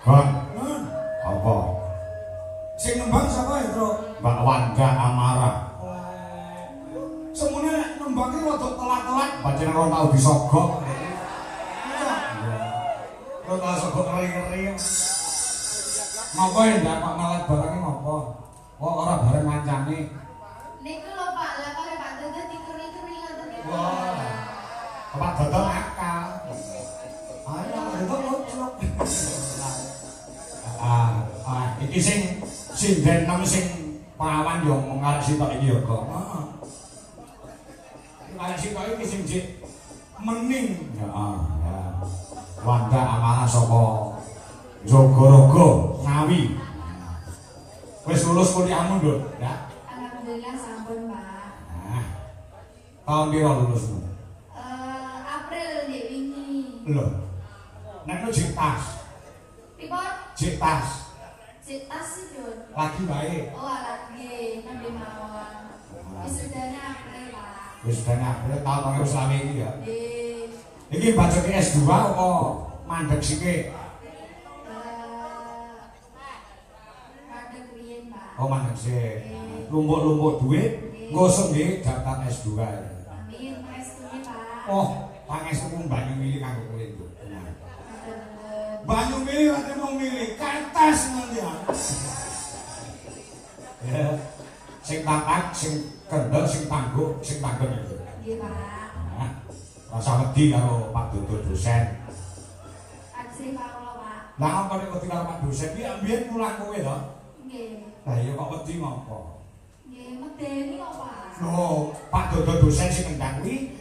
Bang. Apa? Sing nembang sapa ya, Bro? Mbak Wanda Amara. Semune nembangnya rada telat-telat. Pancen ora tau disogok. Ora tau sogok ngeri-ngeri. Ngopo ya ndak Pak malah barangnya ngopo? Kok ora bareng mancane? Niku lho Pak, lah kare Pak Dodo dikeri-keri ngoten niku. Wah. Pak Dodo nakal. Ayo Dodo lucu. Iki sing sinden nem sing perawan yo mengarep sitok iki yo kok. Heeh. Mengarep sitok iki sing jek Mening. ya. Wanda Amara saka Jogorogo Ngawi. Wis lulus kuliahmu, Nduk? Ya. Alhamdulillah sampun, Pak. Nah. Tahun piro lulusmu? April nek wingi. Lho. Nek lu jek tas. Pripun? Jek tas. Cek tas sih, Dun. Lagi bae. Oh, alat nggih, nembe mawon. Wisudane April, Pak. Wis ben April tahun 2020 iki ya. Nggih. Iki bacane S2 apa mandek sithik? Kadang riyen, Pak. Oh mandek sik. Lumpuk-lumpuk duit ngosok nggih daftar S2 ya. Amin, pestune, Pak. Oh, pangestu banyu milih kanggo kowe itu. Banyu milih ate mau milih kertas nanti ya. Ya. Sing tapak, sing kendel, sing tangguh, sing tanggep itu. Nggih, Pak. Nah, rasa wedi karo Pak Dodo dosen. Ajeng Pak kula, Pak. Lah apa nek wedi karo Pak dosen iki ambiyen mulang kowe to? Nggih. Lah iya kok wedi ngopo? Nggih, medeni kok, Pak. Loh, Pak Dodo dosen sing ngendang kuwi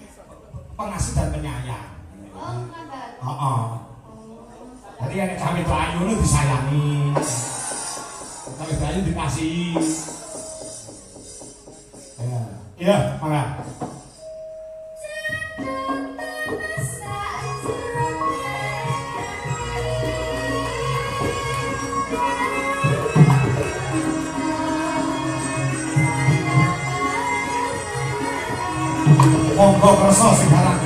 pengasih dan penyayang. Oh, ngoten. Heeh. Oh. Jadi nek cawe ayu nu disayangi. Cawe ayu dikasihi. Ya, iya, mangga. Monggo kersa sing larang.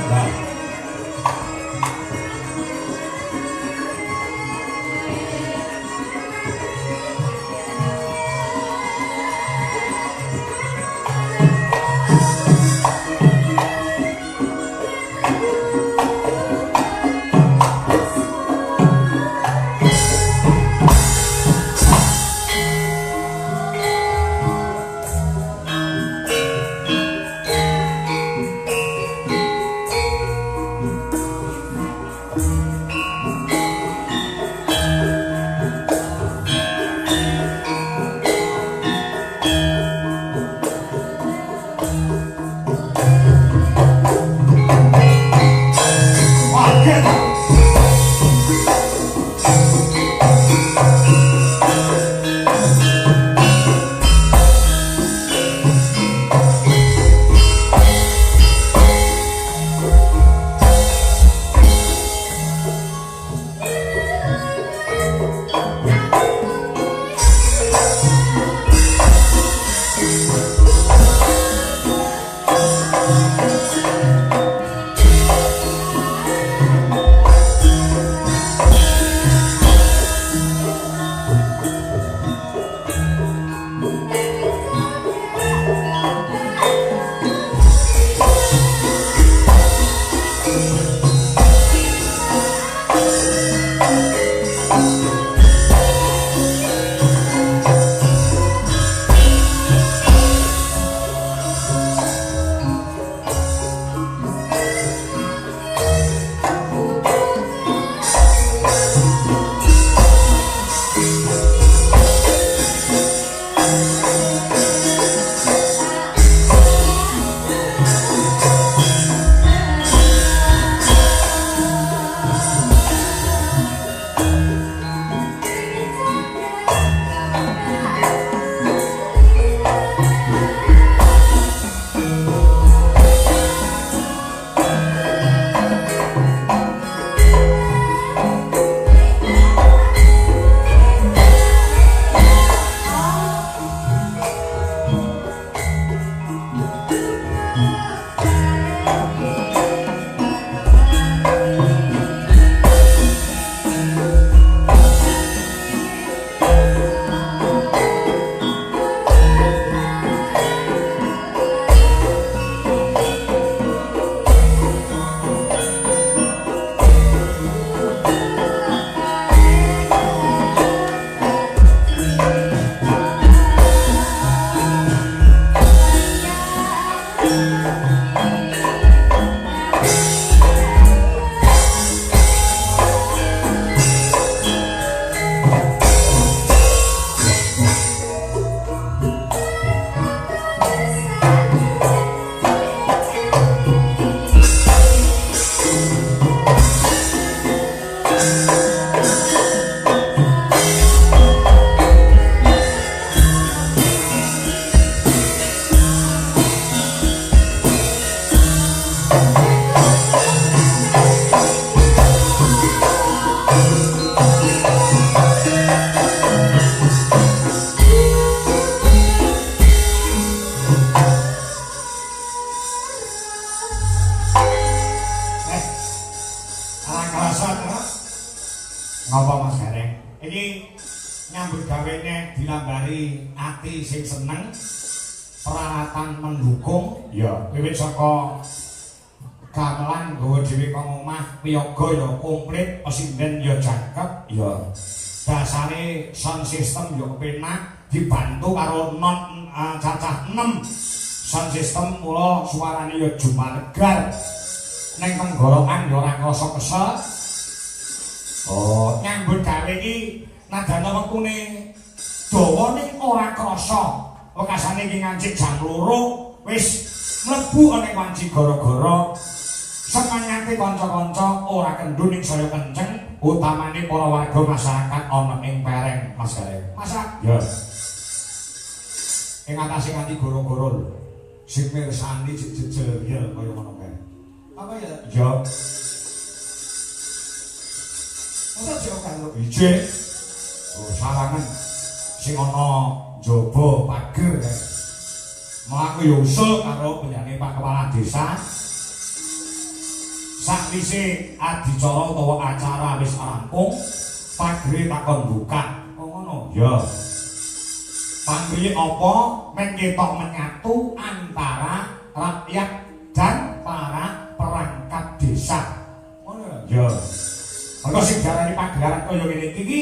kerasa ngapa Mas Gareng iki nyambut gawene dilambari ati sing seneng peralatan mendukung ya wiwit saka gamelan nggawa dhewe kang omah piyaga ya komplit sinden ya jangkep ya dasare sound system ya kepenak dibantu karo non cacah 6 sound system mula suarane ya jumanegar ning tenggorokan ya ora krasa kesel. Oh, nyambut gawe iki nadane wektune dawa ning ora krasa. Wekasane iki ngancik jam 2 wis mlebu ning wanci gara-gara semangate kanca-kanca ora kendhu ning saya kenceng, utamane para warga masyarakat ana ing pereng Mas Gareng. Masak? Ya. Ing atase nganti gara-gara lho. Sing mirsani jejel ya kaya ngono kae. Apa ya? Ya. Masa jauh kan lo ije. Oh, sawangan sing ana njaba pager kae. Mlaku yo usul karo penyanyi Pak Kepala Desa. Sakwise adicara utawa acara wis rampung, pagere takon buka. Oh ngono. Ya. Pamrih apa men ketok menyatu antara rakyat dan para perangkat desa. Ngono ya. Mengko sing diarani pagelaran kaya ngene iki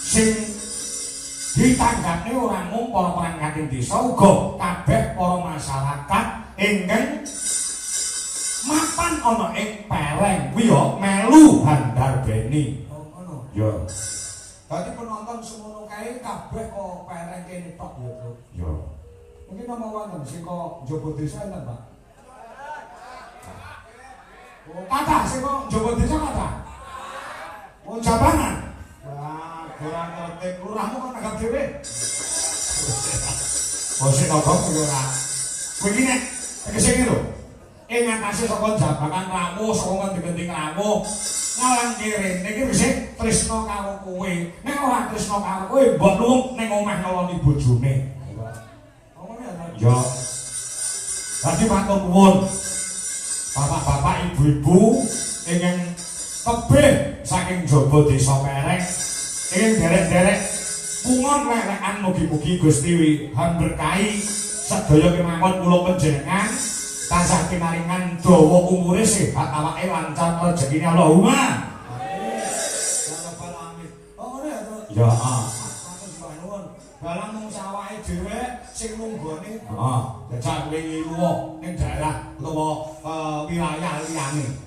sing ditanggapne ora mung para perangkat desa uga kabeh para masyarakat ingkang mapan ana ing pereng kuwi ya melu handar beni. Oh ngono. Ya. Dadi penonton semono kae kabeh kok pereng kene tok ya, Bro. Ya. Mungkin nama wonten sing kok njaba desa enten, Pak. Oh, kathah sing kok njaba desa kathah. Oh, Jabangan. Wah, kurang ngerti lurahmu kok nanggap dhewe. Oh, sing kok ora. Kuwi nek tegese iki lho. Ngatasi saka Jabangan rawuh, saka ngendi-endi rawuh. Ngalang kiri, niki wis tresna karo kowe. Nek ora tresna karo kowe, mbok lumut ning omah ngeloni bojone. Ya. Dadi matur nuwun. Bapak-bapak, ibu-ibu ingkang tebih saking jaba desa Pereng, ingkang derek-derek pungon lelekan mugi-mugi Gusti hamberkahi sedaya kemawon kula panjenengan tansah pinaringan dawa umure sehat awake lancar rezekine Allahumma amin. Oh ngene ya. Ya, dalam mung sawake dhewe sing munggone, heeh, jajal wingi luwih ning daerah utawa wilayah liyane.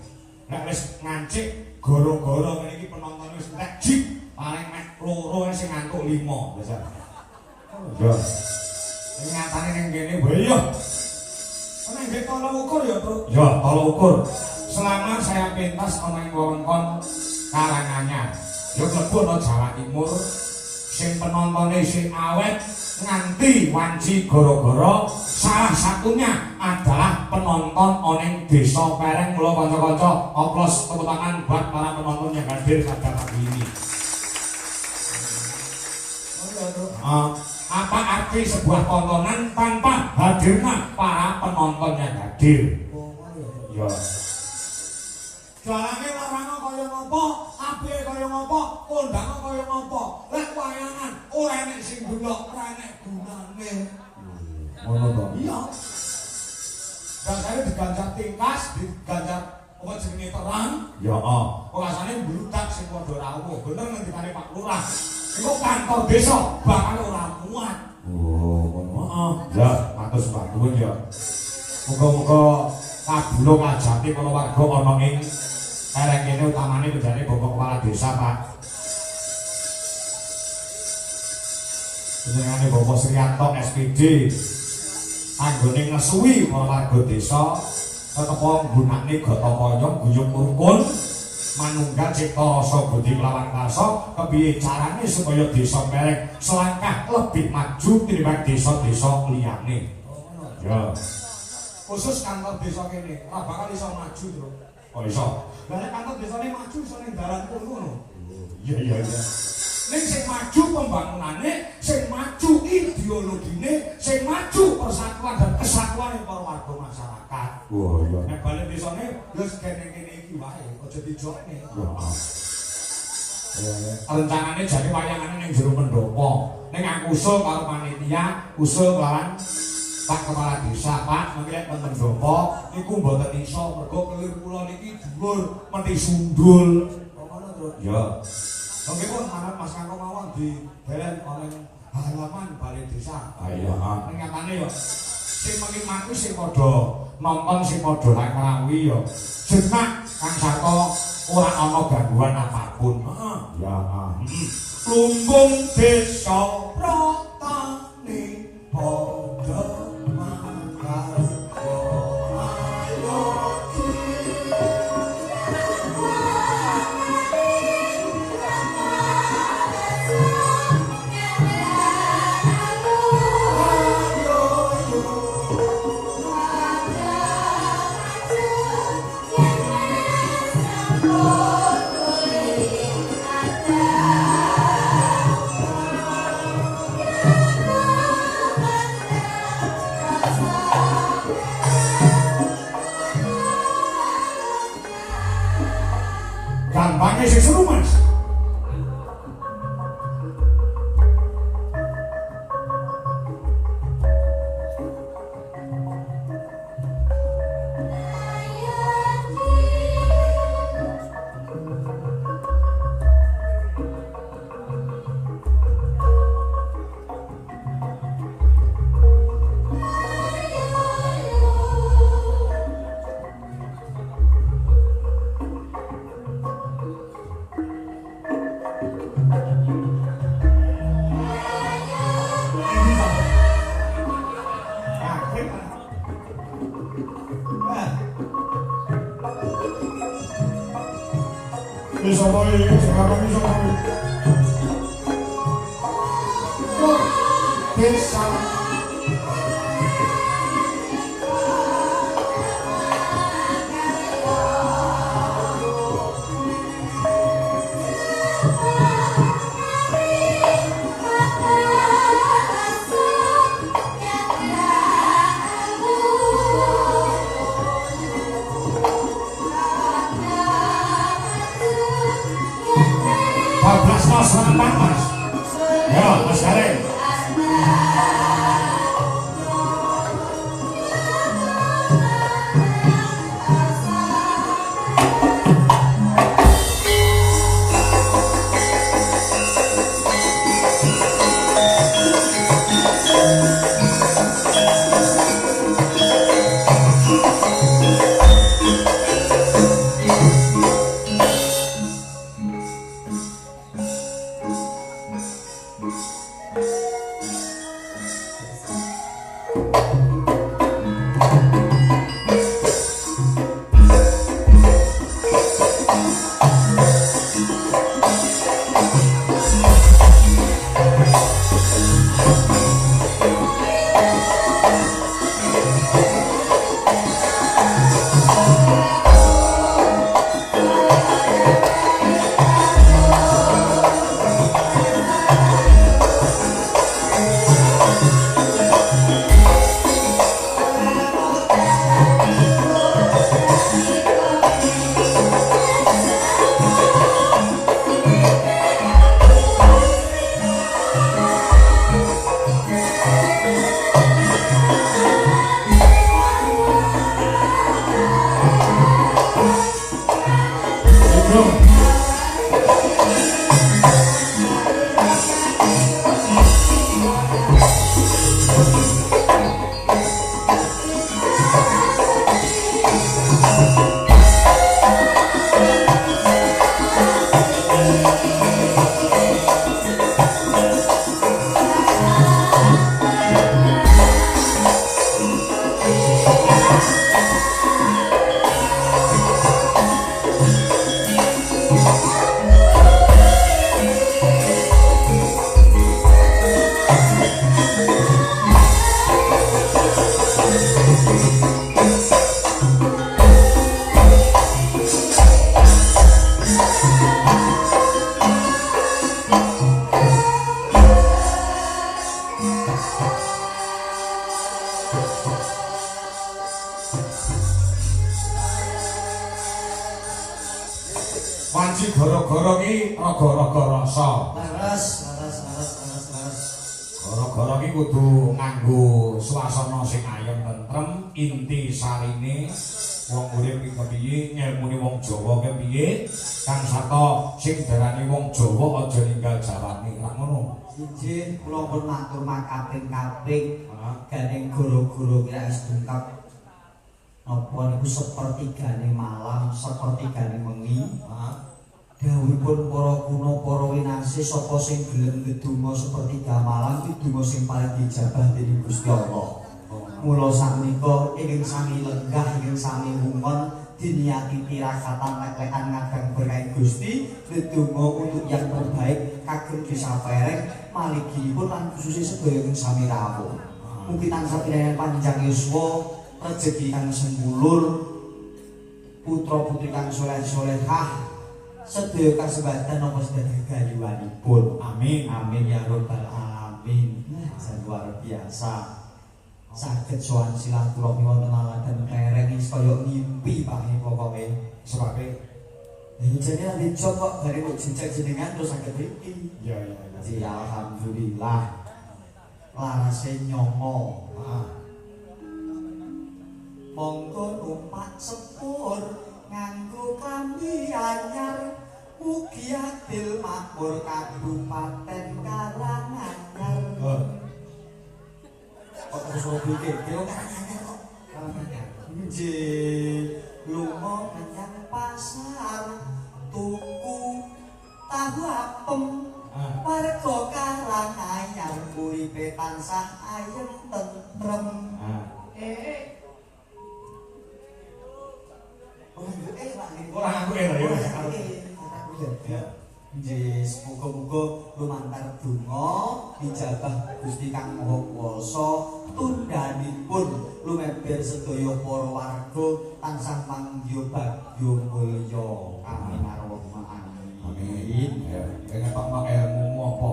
Nek wis ngancik gara-gara ngene iki penonton wis entek jip, paling mek loro sing ngantuk 5, jajal. Ya. Nyatane ning kene wae ya. Ana nggih tolong ukur ya, Bro. Ya, tolong ukur. Selama saya pentas ana ing wewengkon Karanganyar, ya mlebu ana Jawa Timur, sing penontone sing awet nganti wanci gara-gara salah satunya adalah penonton oning desa Pereng. Mula kanca-kanca aplaus tepuk tangan buat para penonton yang hadir pada pagi ini. Apa arti sebuah tontonan tanpa hadirnya para penonton yang hadir? Ya. Jalannya larangnya kaya ngopo, apike kaya ngopo, kondangnya kaya ngopo. Lek wayangan ora enek sing delok, ora enek gunane. Ngono to? Iya. Dasare diganjar tingkas, diganjar apa jenenge terang. Ya, heeh. Kok rasane mbludak sing padha rawuh. Bener ngendikane Pak Lurah. Iku kantor desa bakal ora muat. Oh, ngono. Heeh. Ya, matur nuwun ya. Muga-muga kabulung ajate para warga ana ing Pereng kene utamane penjane Bapak Kepala Desa, Pak. Jenengane Bapak Sriyanto SPD. Anggone ngesuwi para warga desa tetepa nggunakne gotong royong guyub rukun manunggal cipta rasa budi lawan karsa kepiye carane supaya desa Pereng selangkah lebih maju tinimbang desa-desa liyane. Ya. Khusus kantor desa kene ora bakal iso maju, Bro. Oh iso. Lah nek kantor desane maju iso ning dalan kono. Iya. Ning sing maju pembangunane, sing maju ideologine, sing maju persatuan dan kesatuan para warga masyarakat. Wah, iya. Nek balik desane wis kene-kene iki wae, aja dijokne. Rencanane jane wayangane ning jero pendopo. Ning aku usul karo panitia, usul kelawan Pak Kepala Desa, Pak, mangke nek ten pendopo niku mboten iso mergo kelir kula niki dhuwur mesti sundul. Ngono terus. Ya. Oke pun arep Mas Kakung mawon di belen oleh halaman balai desa. Iya. Ning nyatane yo Sing menikmati sing padha nonton sing padha lak nglawi ya. Jenak Kang Sarto ora ana gangguan apapun. Heeh. Ya. Lumbung desa protane padha makarya ayo gampangnya sih seru Mas. Bisa boy, sekarang bisa boy. Bisa. Selamat Mas. Ya, Mas Gareng. Wanci gara-gara ki raga-raga rasa. Leres. Gara-gara ki kudu nganggo swasana sing ayem tentrem, inti sarine wong urip iki kepiye, ngilmune wong Jawa kepiye, kang sarta sing darani wong Jawa aja ninggal jawane. Lah ngono. Siji kula pun matur makaping-kaping Ha. ganing guru-guru kira wis dungkap napa niku sepertigane malam, sepertigane wengi. Ha. Dawuhipun para kuno, para winasih sapa sing gelem ndedonga sepertiga malam iki donga sing paling dijabah dening Gusti Allah. Mula sakmenika ingin sami lenggah, ingin sami wungon diniati tirakatan lek-lekan ngadang berkah Gusti ndedonga untuk yang terbaik kagem disapereng maliginipun lan khususé sedaya ingkang sami rawuh. Mugi tansah pinaringan panjang yuswa, rejeki kang sembulur, putra-putri kang saleh-salehah, sedaya kasebatan napa sedaya gayuwanipun. Amin. Amin ya rabbal alamin. Luar biasa. Saged sowan silaturahmi wonten aladan klereng iki kaya ngimpi Pak pokoke. Sebabe Jadi nanti coba dari jenjang jenengan terus saged iki. ya. Ji alhamdulillah. Larase nyongo. Monggo numpak sepur nganggo klambi anyar mugi adil makmur kabupaten Karanganyar. Kok terus oke kok Karanganyar kok. Karanganyar. Nggih, lunga menyang pasar tuku tahu apem warga Karanganyar uripe tansah ayem tentrem. Ora aku ya. Yes, muga-muga lumantar donga dijabah Gusti Kang Maha Kuwasa tundhanipun lumeber sedaya para warga tansah manggya bagya mulya. Amin arwahna amin. Ya, ngetokno ilmu apa?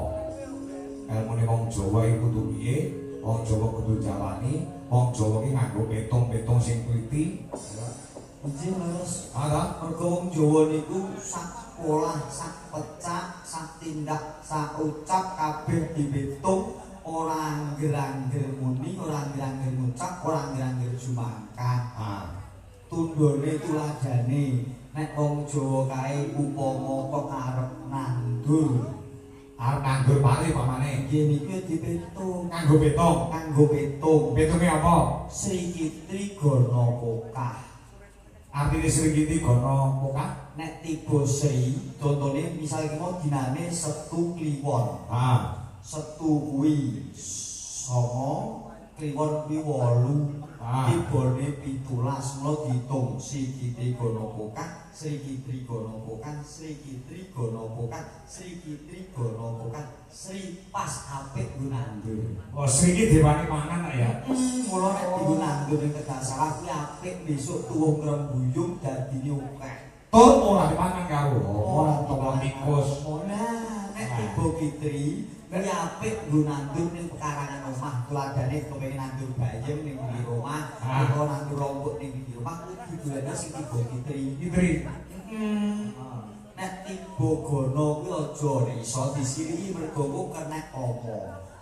Ilmune wong Jawa iku kudu piye? Wong Jawa kudu jalani, wong Jawa ki nganggo petung-petung sing kliti. Nggih, Mas. Ada Mergo wong Jawa niku sak pola, sak pecak, sak tindak, sak ucap kabeh dipitung, ora angger-angger muni, ora angger-angger ngucap, ora angger-angger jumangkat. Tundhone tuladhane nek wong Jawa kae upama kok arep nandur. arep nganggur pari pamane. Nggih niku dipitung, Nganggo petung. nganggo pitung. Petunge apa? Srikitri Gana Pokah. Artine srikiti gono pokah. Nek tiba Sri, contone misalnya mau dinane Setu Kliwon. Setu kuwi 9, Kliwon kuwi 8, tibane 17, mula diitung Srikiti Gana Pokah, Srikitri Gana Pokah, Srikitri Gana Pokah, Srikitri Gana Pokah, Sri pas apik nggo nandur. Oh, sriki dewane mangan ya. Mula nek dienggo nandur ning Tegasalah kuwi apik besok tuwuh ngrembuyung dadine akeh. Tur ora dipangan karo. Ora toko tikus. Nah, nek tiba Fitri, kuwi apik nggo nandur ning pekarangan omah. Tuladhane kepengin nandur bayem ning di omah, utawa nandur rumput ning di omah, kuwi didolani sing tiba Fitri. Fitri. Nek tiba Gana kuwi aja iso disiriki mergo kok kenek apa.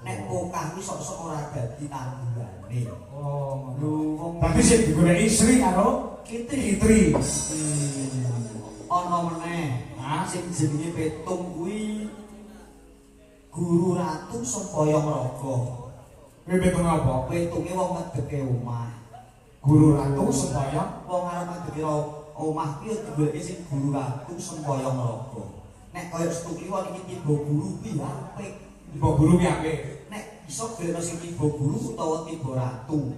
Nek pokah kuwi sok-sok ora dadi tandurane. Oh, Lho wong tapi sing digoleki Sri karo Fitri. Fitri. Ana meneh, sing jenenge petung kuwi Guru Ratu Sempoyong Raga. Kuwi petunge apa? Petunge wong ngedeke omah. Guru Ratu Sempoyong. Wong arep ngedeke omah kuwi digoleki sing Guru Ratu Sempoyong Raga. Nek kaya Setu Kliwon iki tiba guru kuwi apik. Tiba guru ki apik. Nek iso gelem sing tiba guru utawa tiba ratu.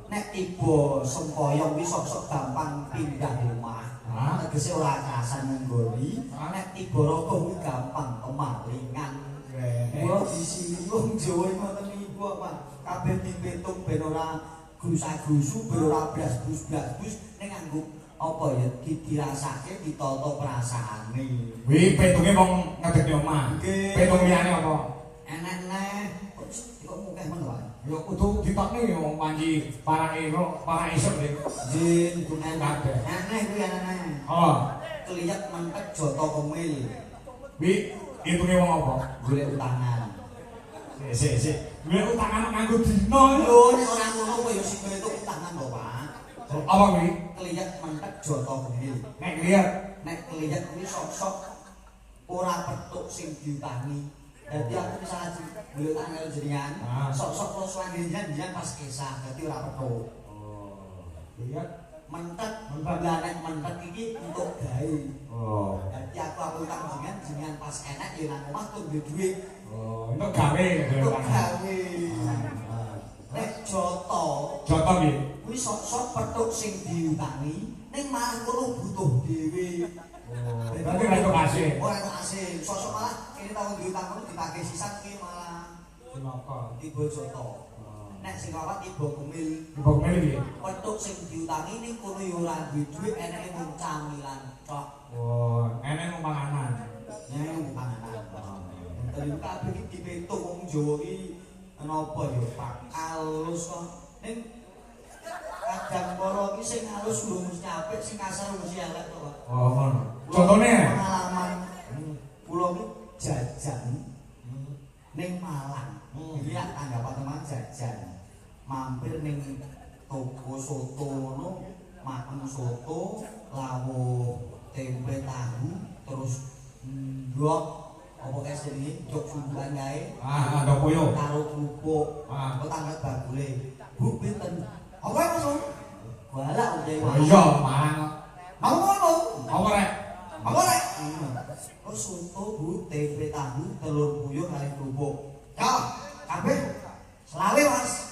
Nek tiba sempoyong kuwi sok-sok gampang pindah omah. Tegese ora kerasan nggoni. Nek tiba raga kuwi gampang kemalingan. Kuwi disini wong Jawa ngoten niku apa? Kabeh dipitung ben ora grusak-grusu, ben ora blas-blas-blas ning nganggo apa ya dirasake ditata perasaane. Kuwi petunge wong ngedeki omah. Nggih. Petung liyane apa? Enak kok mukeh men wae. Ya kudu ditokne wong panji parang isuk nek. Jin kunen Kabeh. aneh kuwi aneh. Oh, keliyat mentek joto kemil. Wi, hitunge wong apa? Golek utangan. Sik. Golek utangan nganggo dina lho. Lho nek ora ngono kok ya sing itu utangan lho, Pak. Apa kuwi? Keliyat mentek joto kemil. Nek lihat Nek keliyat kuwi sok-sok ora petuk sing diutangi. Dadi aku misalnya golek utangan karo jenengan, sok-sok kula suwangi jenengan pas kesah, dadi ora petuk. lihat. Mentek, lah nek mentek iki untuk gawe. Oh. Dadi aku utang jenengan pas enak ya nang omah tuh duwe dhuwit. Oh, untuk gawe Untuk utangan. gawe. Nek joto Joto piye? kuwi sok-sok petuk sing diutangi ning malah kono butuh dhewe. Berarti ra iso kasih. Ora enak asin, sok-sok malah kene tau diutang kono dipake sisan ki malah Kenapa? tiba joto. Nek sing awak tiba kemil, Tiba kemene piye? petuk sing diutangi ning kono ya ora duwe dhuwit eneke mung camilan tok. Oh, enek mau panganan. Nyene mung panganan. Tadi kabeh iki dipetuk wong Jawa iki napa ya Pak alus kok. Ning kadang para iki sing alus lho mesti apik, sing kasar mesti elek kok. Oh, ngono. Contone? Pengalaman kula iki jajan ning Malang. Iki lak tanggapan teman jajan. Mampir ning toko soto ngono, makan soto, lawuh tempe tahu, terus ndok apa kae jenenge jok sumbulan kae. Ada koyo. Karo kerupuk. Kok tangkat bagule. Bu pinten? Apa Mas? Balak udah Oh iya, Mang. Mau ngono. Apa rek? Apa rek? Terus soto Bu, tempe tahu, telur puyuh kali kerupuk. Ya, kabeh selawe Mas.